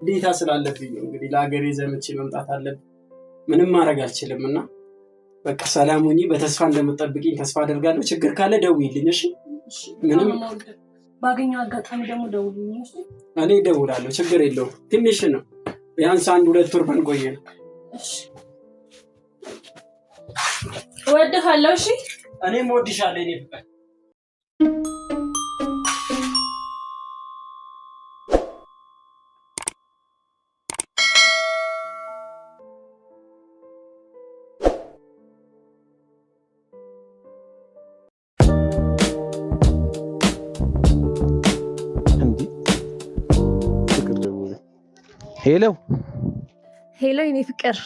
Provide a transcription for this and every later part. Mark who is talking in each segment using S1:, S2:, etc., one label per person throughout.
S1: ግዴታ ስላለብኝ እንግዲህ ለሀገሬ ዘመቼ መምጣት አለብኝ ምንም ማድረግ አልችልምና በቃ ሰላም ሁኚ በተስፋ እንደምትጠብቂኝ ተስፋ አደርጋለሁ ችግር ካለ ደውይልኝ እሺ ምንም
S2: ባገኘው አጋጣሚ ደግሞ ደውልልኝ እሺ
S1: እኔ ደውላለሁ ችግር የለውም ትንሽ ነው ቢያንስ 1-2 ወር ብንቆይ ነው
S2: እሺ ወድሃለሁ እሺ
S1: እኔም ወድሻለሁ እኔ ፍቅር
S2: ሄሎ የኔ ፍቅር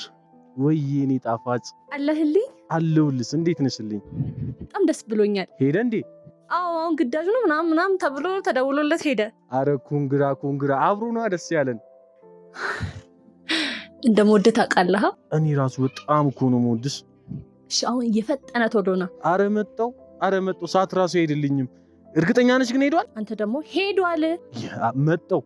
S3: ወይኔ ጣፋጭ
S2: አለህልኝ
S3: አለሁልስ እንዴት ነሽልኝ
S2: በጣም ደስ ብሎኛል
S3: ሄደ እንዴ
S2: አዎ አሁን ግዳጅ ነው ምናምን ተብሎ ተደውሎለት ሄደ
S3: አረ ኮንግራ አብሮ ነው ደስ ያለን
S2: እንደምወድህ ታውቃለህ
S3: እኔ ራሱ በጣም እኮ ነው የምወድሽ
S2: እሺ አሁን እየፈጠነ ቶሎና
S3: አረ መጣው ሰዓት ራሱ አይደልኝም እርግጠኛ ነሽ ግን ሄዷል
S2: አንተ ደግሞ ሄዷል
S3: መጣው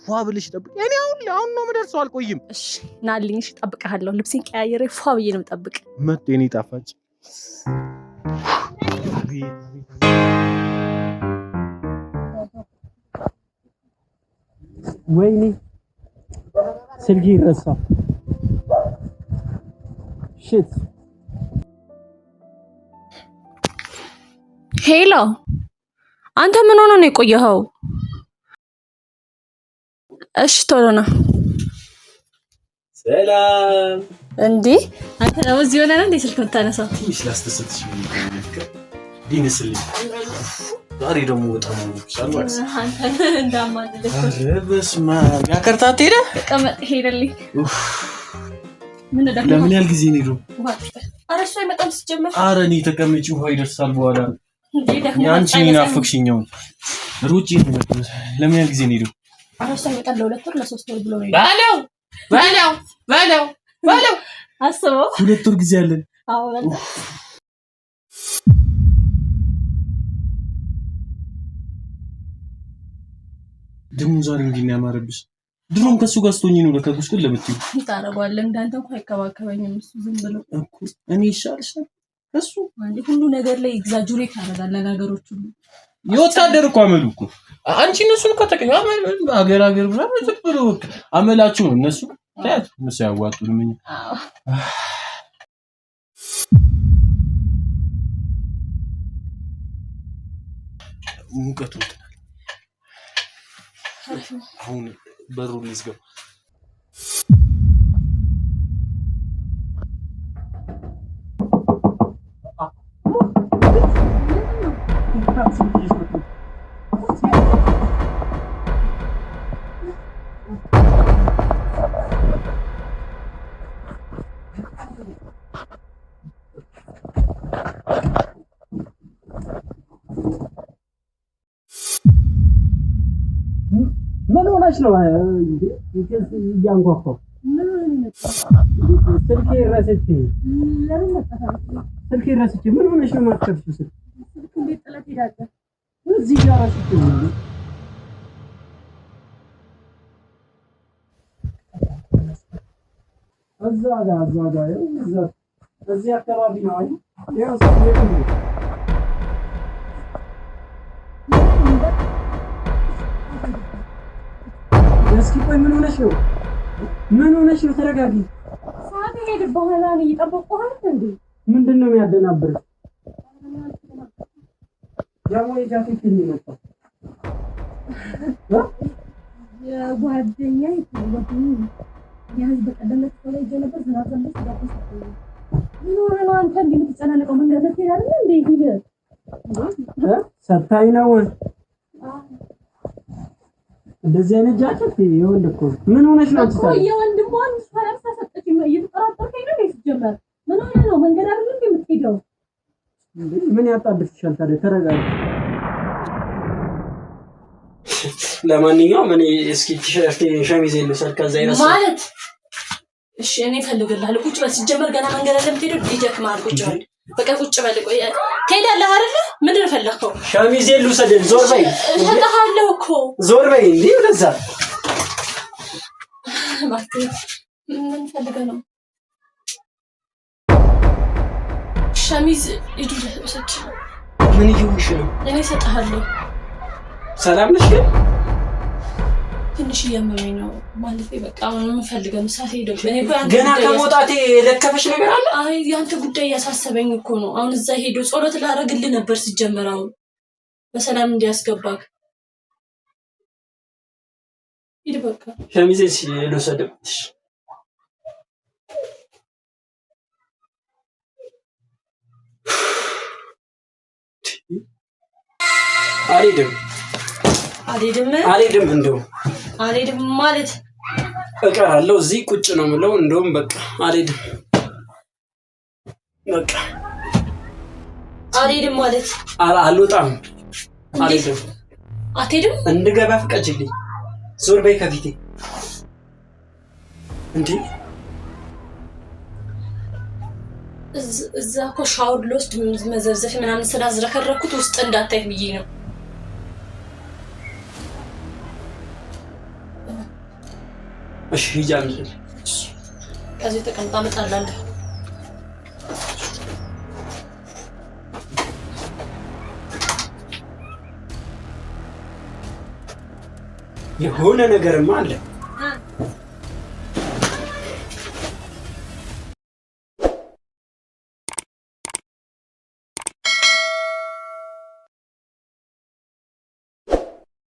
S3: ፏ ብለሽ ጠብቅ እኔ አሁን ነው የምደርሰው አልቆይም
S2: እሺ ናልኝ እሺ ጠብቀሃለሁ ልብሴን ቀያየሬ ፏ ብዬ ነው የምጠብቅ
S3: መጣ የኔ ጣፋጭ
S1: ወይኔ ስልኬ ረሳ ሽት
S2: ሄሎ አንተ ምን ሆነ ነው የቆየኸው እሺ ቶሎ ና
S1: ሰላም
S2: እንዴ አንተ ነው እዚህ ሆነህ እንዴ ስልክ የምታነሳው
S1: ትንሽ ላስተሰጥሽ ዲንስልኝ ዛሬ ደግሞ በጣም ሻልዋስ
S2: አንተ እንዳማልልህ
S1: በስማ ያከርታት
S2: ሄደልኝ ምን ደም
S1: ለምን ያህል ጊዜ ነው
S2: ኧረ እሱ አይመጣም ሲጀመር
S1: ኧረ እኔ ተቀመጪ ውሃ ይደርሳል በኋላ ያንቺ ናፍቅሽኛው ሩጪ ለምን ያህል ጊዜ ነው
S2: ኧረ እሱ አይመጣም ለ2 ወር ለ3 ወር ብሎ ነው ባለው አስበው
S1: 2 ወር ጊዜ አለን
S2: አዎ በቃ
S1: ደሞ ዛሬ እንዲና ያማረብሽ ድሮም ከሱ ጋር ስትሆኚ ነው ለከብሽ ግን ለምትዩ
S2: ታረጋለህ እንዳንተ እንኳን አይከባከበኝም እሱ ዝም ብሎ
S1: እኮ እኔ ይሻልሻል እሱ
S2: ማለት ሁሉ ነገር ላይ ኤግዛጁሬት ያደርጋል ነገሮች ሁሉ
S1: የወታደር እኮ አመሉ እኮ አንቺ እነሱን ከተቀኝ አገር ብላ ተብሎ አመላችሁ ነው እነሱ ታያት እነሱ ያዋጡን ምን ሙቀቱ አሁን በሩን ልዝጋው ምን ሆነሽ ነው ያንጓጓው ስልኬ ረስቼ ምን ሆነሽ ነው ማትከፍቺው ስልክ
S2: እንዴት ጥለት ሄዳለህ
S1: እዚህ ጋር ረስቼው እዛ ጋር እዚህ አካባቢ ነው አይደል ያው ሰው እስኪ ቆይ ምን ሆነሽ ነው ተረጋጊ
S2: ሰዓት ሄደ በኋላ ነው እየጠበቅኩህ እንዴ
S1: ምንድነው የሚያደናብር ያው የጃኬት ነው
S2: የጓደኛዬ ያዝ በቀደምት ላይ ጀነበር ዝናብ ዘንበስ ነው አንተ እንዴ የምትጨናነቀው መንገድ ላይ አይደል እንዴ ይሄ
S1: ሰታይ ነው እንደዚህ አይነት ጃኬት የወንድ እኮ ምን ሆነሽ ነው አንቺ
S2: የወንድሟን ፈረስ ሰጠችኝ እየተጠራጠርከኝ ነው ሲጀመር ምን ሆነ ነው መንገድ አይደል እንዴ የምትሄደው
S1: ምን ያጣብሽሻል ታዲያ ተረጋጊ ለማንኛውም እኔ እስኪ ቲሸርት ሸሚዝ ልብሰል ከዛ ይረሳ
S2: ማለት እሺ እኔ ፈልግልሃለሁ ቁጭ በል ሲጀመር ገና መንገድ ላይ የምትሄደው ዲጀክ ማር ቁጭ በል በቃ ቁጭ በል ቆይ ትሄዳለህ አይደል ምንድን ነው ፈለከው
S1: ሸሚዝ ልብሰል ዞር በይ
S2: እሰጥሃለሁ እኮ
S1: ዞር በይ እንዴ ወደዛ
S2: እባክህ ምን ፈልገህ ነው? ሸሚዝ ሂዱ ልብሰች።
S1: ምን እየሆንሽ ነው?
S2: እኔ እሰጥሃለሁ።
S1: ሰላም ነሽ ግን?
S2: ትንሽ እያመመኝ ነው ማለት በቃ አሁን የምፈልገው ምሳሌ ሄደው
S1: ገና ከመውጣቴ ለከፈሽ ነገር አለ?
S2: አይ ያንተ ጉዳይ ያሳሰበኝ እኮ ነው። አሁን እዛ ሄዶ ጸሎት ላደርግልህ ነበር ሲጀመር አሁን በሰላም እንዲያስገባክ። ሂድ በቃ።
S1: ሸሚዜን ልውሰድብሽ። አልሄድም እንደው
S2: አልሄድም ማለት
S1: እቀራለሁ። እዚህ ቁጭ ነው የምለው። እንደውም በቃ አልሄድም። በቃ
S2: አልሄድም ማለት
S1: አልወጣም። አልሄድም።
S2: አትሄድም?
S1: እንድገባ ፍቀጅልኝ። ዞር በይ ከፊቴ። እንዴ እዛ
S2: እኮ ሻወር ልወስድ መዘርዘፍ ምናምን ስላዝረከረኩት ውስጥ እንዳታይ ብዬ ነው።
S1: እሺ ሂጂ አምጪልኝ።
S2: ከዚህ ተቀምጣ እመጣላለሁ።
S1: የሆነ ነገርማ አለ።